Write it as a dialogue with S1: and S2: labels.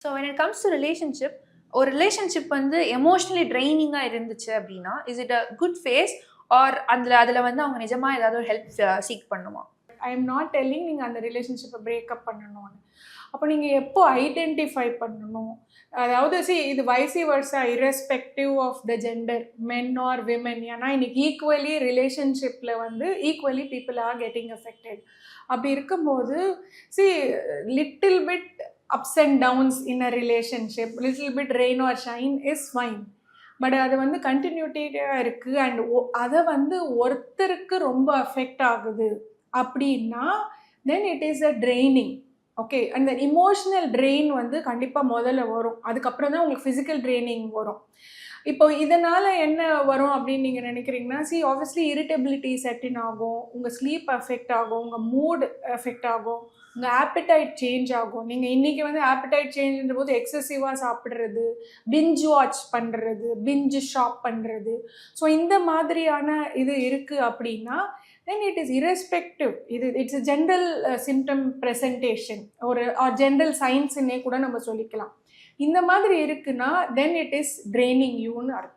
S1: So when it comes to relationship, ஒரு relationship வந்து emotionally ட்ரைனிங்காக இருந்துச்சு அப்படின்னா is it a good phase or அதில் வந்து அவங்க நிஜமாக ஏதாவது ஒரு ஹெல்ப் சீக் பண்ணுமா?
S2: ஐ எம் நாட் டெல்லிங் நீங்கள் அந்த ரிலேஷன்ஷிப்பை பிரேக்கப் பண்ணணும்னு. அப்போ நீங்கள் எப்போ ஐடென்டிஃபை பண்ணணும், அதாவது இது vice versa irrespective of the gender, men or women. ஏன்னா இன்னைக்கு ஈக்குவலி ரிலேஷன்ஷிப்பில் வந்து equally people are getting affected. அப்படி இருக்கும்போது little bit ups and downs in a relationship, little bit rain or shine is fine. But அது வந்து கண்டினியூட்டியாக இருக்குது and அதை வந்து ஒருத்தருக்கு ரொம்ப அஃபெக்ட் ஆகுது அப்படின்னா then it is a training. Okay, அந்த இமோஷனல் ட்ரெயின் வந்து கண்டிப்பாக முதல்ல வரும், அதுக்கப்புறம் தான் உங்களுக்கு ஃபிசிக்கல் ட்ரெயினிங் வரும். இப்போ இதனால் என்ன வரும் அப்படின்னு நீங்கள் நினைக்கிறீங்கன்னா, ஆப்வியஸ்லி இரிட்டபிலிட்டி செட்டின் ஆகும், உங்கள் ஸ்லீப் அஃபெக்ட் ஆகும், உங்கள் மூட் அஃபெக்ட் ஆகும், உங்கள் ஆப்பிடைட் சேஞ்ச் ஆகும். நீங்கள் இன்றைக்கி வந்து ஆப்பிடைட் சேஞ்சுன்ற போது எக்ஸசிவாக சாப்பிட்றது, பிஞ்ச் வாட்ச் பண்ணுறது, பிஞ்சு ஷாப் பண்ணுறது, ஸோ இந்த மாதிரியான இது இருக்குது அப்படின்னா then it is irrespective. It's a general symptom presentation or general signs கூட நம்ம சொல்லிக்கலாம். இந்த மாதிரி இருக்குன்னா then it is draining you ன்னு அர்த்தம்.